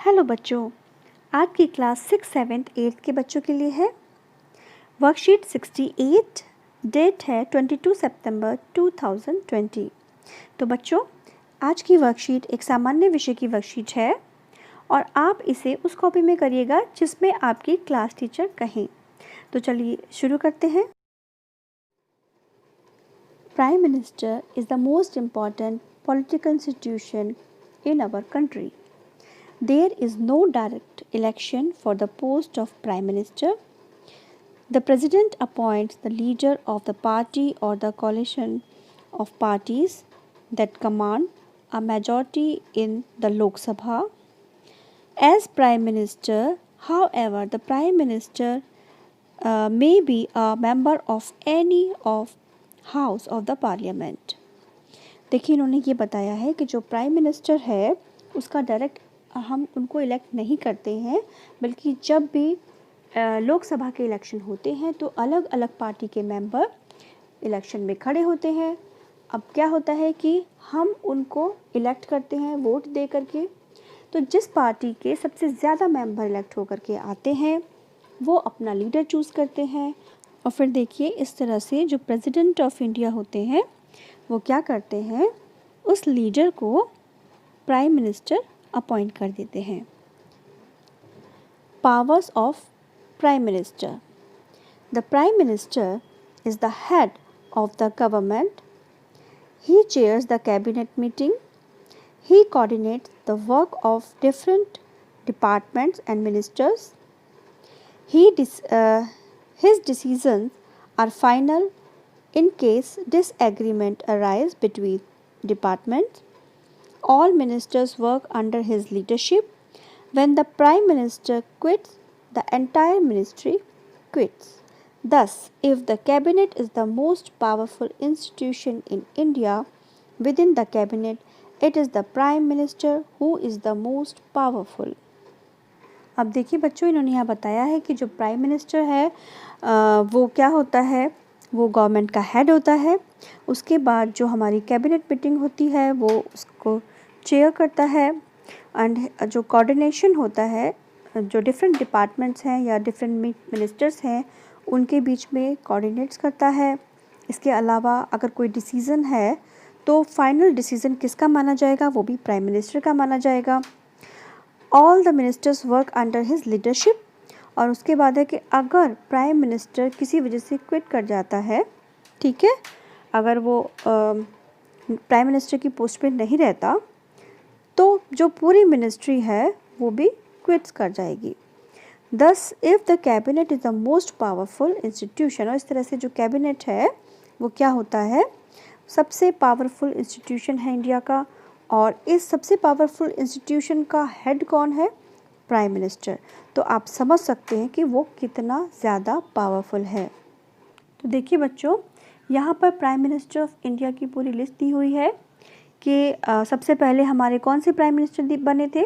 Hello बच्चों, आज की क्लास 6, 7, 8 के बच्चों के लिए है वर्कशीट 68। डेट है 22 सितंबर 2020। तो बच्चों, आज की वर्कशीट एक सामान्य विषय की वर्कशीट है और आप इसे उस कॉपी में करिएगा जिसमें आपकी क्लास टीचर कहें। तो चलिए शुरू करते हैं। Prime minister is the most important political institution in our country. There is no direct election for the post of Prime Minister. The President appoints the leader of the party or the coalition of parties that command a majority in the Lok Sabha. As Prime Minister, however, the Prime Minister may be a member of any of House of the Parliament. देखिए, इन्होंने ये बताया है कि जो prime minister है उसका direct हम उनको इलेक्ट नहीं करते हैं, बल्कि जब भी लोकसभा के इलेक्शन होते हैं तो अलग अलग पार्टी के मेंबर इलेक्शन में खड़े होते हैं। अब क्या होता है कि हम उनको इलेक्ट करते हैं वोट दे करके। तो जिस पार्टी के सबसे ज़्यादा मेंबर इलेक्ट होकर के आते हैं वो अपना लीडर चूज़ करते हैं। और फिर देखिए, इस तरह से जो प्रेसिडेंट ऑफ इंडिया होते हैं वो क्या करते हैं, उस लीडर को प्राइम मिनिस्टर अपॉइंट कर देते हैं। Powers of prime minister. The prime minister is the head of the government. He chairs the cabinet meeting. He coordinates the work of different departments and ministers. His decisions are final in case disagreement arise between departments. All ministers work under his leadership. When the prime minister quits, the entire ministry quits. Thus, if the cabinet is the most powerful institution in India, within the cabinet, it is the prime minister who is the most powerful. अब देखिए बच्चों, इन्होंने यहाँ बताया है कि जो prime minister है वो क्या होता है, वो गवर्नमेंट का हेड होता है। उसके बाद जो हमारी कैबिनेट मीटिंग होती है वो उसको चेयर करता है। एंड जो कोऑर्डिनेशन होता है, जो डिफरेंट डिपार्टमेंट्स हैं या डिफरेंट मिनिस्टर्स हैं उनके बीच में कोऑर्डिनेट्स करता है। इसके अलावा अगर कोई डिसीज़न है तो फाइनल डिसीज़न किसका माना जाएगा, वो भी प्राइम मिनिस्टर का माना जाएगा। All the ministers work under his leadership. और उसके बाद है कि अगर प्राइम मिनिस्टर किसी वजह से क्विट कर जाता है, ठीक है, अगर वो प्राइम मिनिस्टर की पोस्ट पे नहीं रहता तो जो पूरी मिनिस्ट्री है वो भी क्विट्स कर जाएगी। दस if the cabinet is the most powerful institution. और इस तरह से जो कैबिनेट है वो क्या होता है, सबसे पावरफुल इंस्टीट्यूशन है इंडिया का। और इस सबसे पावरफुल इंस्टीट्यूशन का हेड कौन है, प्राइम मिनिस्टर। तो आप समझ सकते हैं कि वो कितना ज़्यादा पावरफुल है। तो देखिए बच्चों, यहाँ पर प्राइम मिनिस्टर ऑफ इंडिया की पूरी लिस्ट दी हुई है कि सबसे पहले हमारे कौन से प्राइम मिनिस्टर बने थे।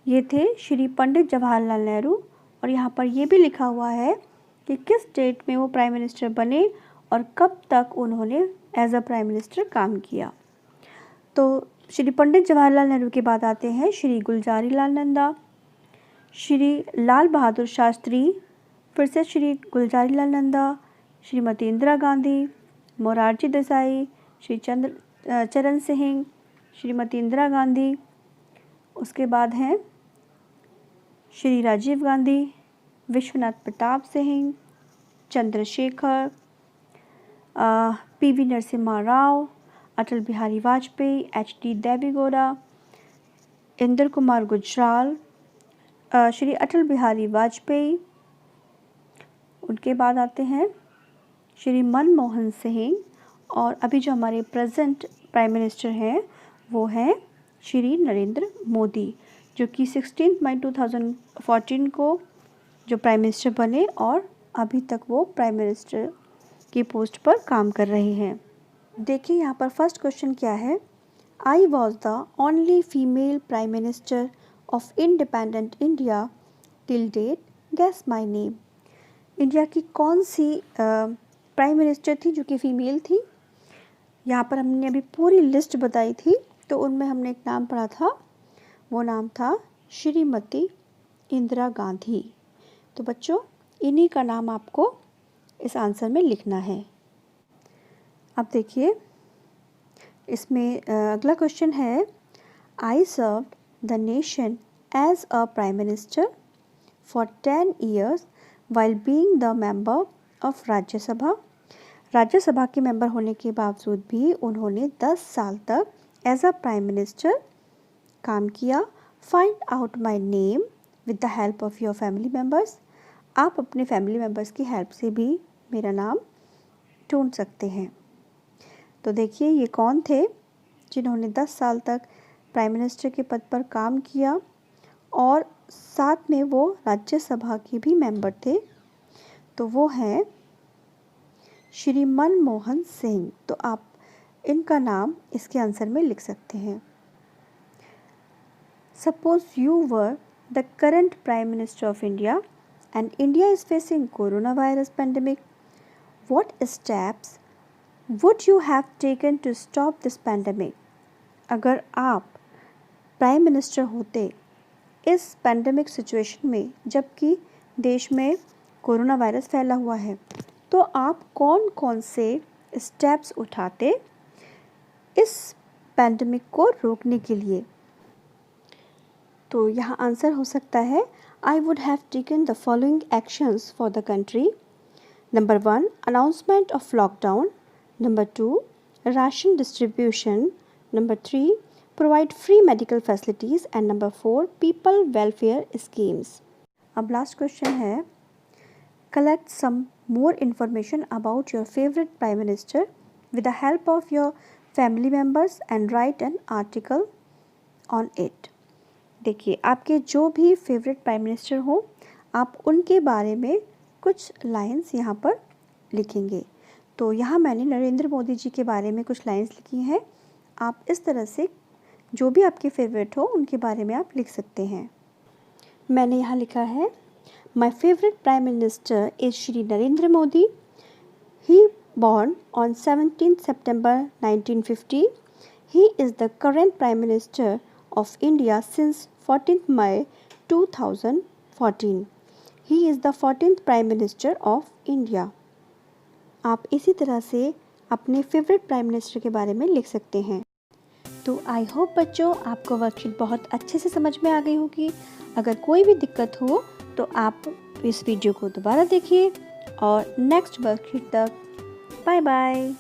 ये थे श्री पंडित जवाहरलाल नेहरू। और यहाँ पर ये भी लिखा हुआ है कि किस डेट में वो प्राइम मिनिस्टर बने और कब तक उन्होंने एज अ प्राइम मिनिस्टर काम किया। तो श्री पंडित जवाहरलाल नेहरू के बाद आते हैं श्री गुलजारी लाल नंदा, श्री लाल बहादुर शास्त्री, फिर से श्री गुलजारी लाल नंदा, श्रीमती इंदिरा गांधी, मोरारजी देसाई, श्री चरण सिंह, श्रीमती इंदिरा गांधी। उसके बाद हैं श्री राजीव गांधी, विश्वनाथ प्रताप सिंह, चंद्रशेखर, पी.वी. नरसिम्हा राव, अटल बिहारी वाजपेयी, एच.डी. देवेगौड़ा, इंदिरा कुमार गुजराल, श्री अटल बिहारी वाजपेयी। उनके बाद आते हैं श्री मनमोहन सिंह। और अभी जो हमारे प्रेजेंट प्राइम मिनिस्टर हैं वो हैं श्री नरेंद्र मोदी, जो कि 16 मई 2014 को जो प्राइम मिनिस्टर बने और अभी तक वो प्राइम मिनिस्टर की पोस्ट पर काम कर रहे हैं। देखिए यहाँ पर फर्स्ट क्वेश्चन क्या है, I was the only female prime minister of independent India till date, guess my name. India की कौन सी प्राइम मिनिस्टर थी जो कि फ़ीमेल थी। यहाँ पर हमने अभी पूरी लिस्ट बताई थी, तो उनमें हमने एक नाम पढ़ा था, वो नाम था श्रीमती इंदिरा गांधी। तो बच्चों इन्हीं का नाम आपको इस आंसर में लिखना है। अब देखिए इसमें अगला क्वेश्चन है, I served the nation as a prime minister for 10 years while being the member of Rajya Sabha. Rajya Sabha के मेंबर होने के बावजूद भी उन्होंने 10 साल तक एज अ प्राइम मिनिस्टर काम किया। Find out my name with the help of your family members. आप अपने फैमिली मेम्बर्स की हेल्प से भी मेरा नाम ढूंढ सकते हैं। तो देखिए ये कौन थे जिन्होंने 10 साल तक प्राइम मिनिस्टर के पद पर काम किया और साथ में वो राज्यसभा के भी मेंबर थे। तो वो हैं श्री मनमोहन सिंह। तो आप इनका नाम इसके आंसर में लिख सकते हैं। Suppose you were the current prime minister of India and India is facing corona virus pandemic, what steps would you have taken to stop this pandemic. अगर आप प्राइम मिनिस्टर होते इस पेंडेमिक सिचुएशन में जबकि देश में कोरोना वायरस फैला हुआ है, तो आप कौन कौन से स्टेप्स उठाते इस पेंडेमिक को रोकने के लिए। तो यहाँ आंसर हो सकता है, I would have taken the following actions for the country. Number 1, announcement of lockdown. Number 2, ration distribution. Number 3, provide free medical facilities, and number 4, people welfare schemes. अब लास्ट क्वेश्चन है, collect some more information about your favorite prime minister with the help of your family members and write an article on it. देखिए आपके जो भी favourite prime minister हो आप उनके बारे में कुछ लाइंस यहाँ पर लिखेंगे। तो यहाँ मैंने नरेंद्र मोदी जी के बारे में कुछ लाइंस लिखी हैं। आप इस तरह से जो भी आपके फेवरेट हो उनके बारे में आप लिख सकते हैं। मैंने यहाँ लिखा है, my favourite prime minister is Shri Narendra Modi. He born on 17th September 1950. He is the current Prime Minister of India since 14th May 2014. He is the 14th Prime Minister of India. आप इसी तरह से अपने फेवरेट प्राइम मिनिस्टर के बारे में लिख सकते हैं। तो आई होप बच्चों आपको वर्कशीट बहुत अच्छे से समझ में आ गई होगी। अगर कोई भी दिक्कत हो तो आप इस वीडियो को दोबारा देखिए और नेक्स्ट वर्कशीट तक बाय बाय।